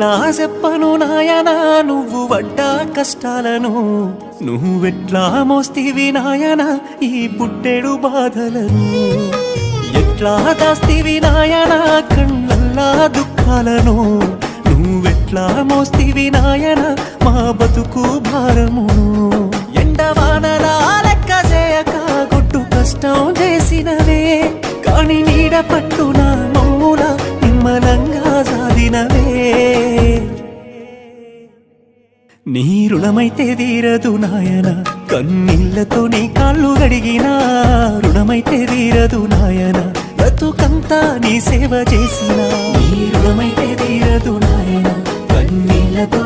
ఎట్లా చెప్పను నాయనా నువ్వు పడ్డా కష్టాలను, నువ్వెట్లా మోస్తివి నాయనా ఈ పుట్టెడు బాధలను, ఎట్లా దాస్తివి నాయనా కళ్ళల్లా దుఃఖాలను, నువ్వెట్లా మోస్తివి నాయనా మా బతుకు భారమును. ఎండవానలా లెక్క చేయక గుట్టు కష్టం చేసినవే, కాని నీడ పట్టున మమ్ముల నిమ్మలంగా సాధినవే. నీ రుణమైతే తీరదు నాయన, కన్నీళ్లతో నీ కాళ్ళు గడిగినా రుణమైతే తీరదు నాయన, బతుకంతా నీ సేవ చేసిన. నీ రుణమైతే తీరదు నాయన, కన్నీళ్లతో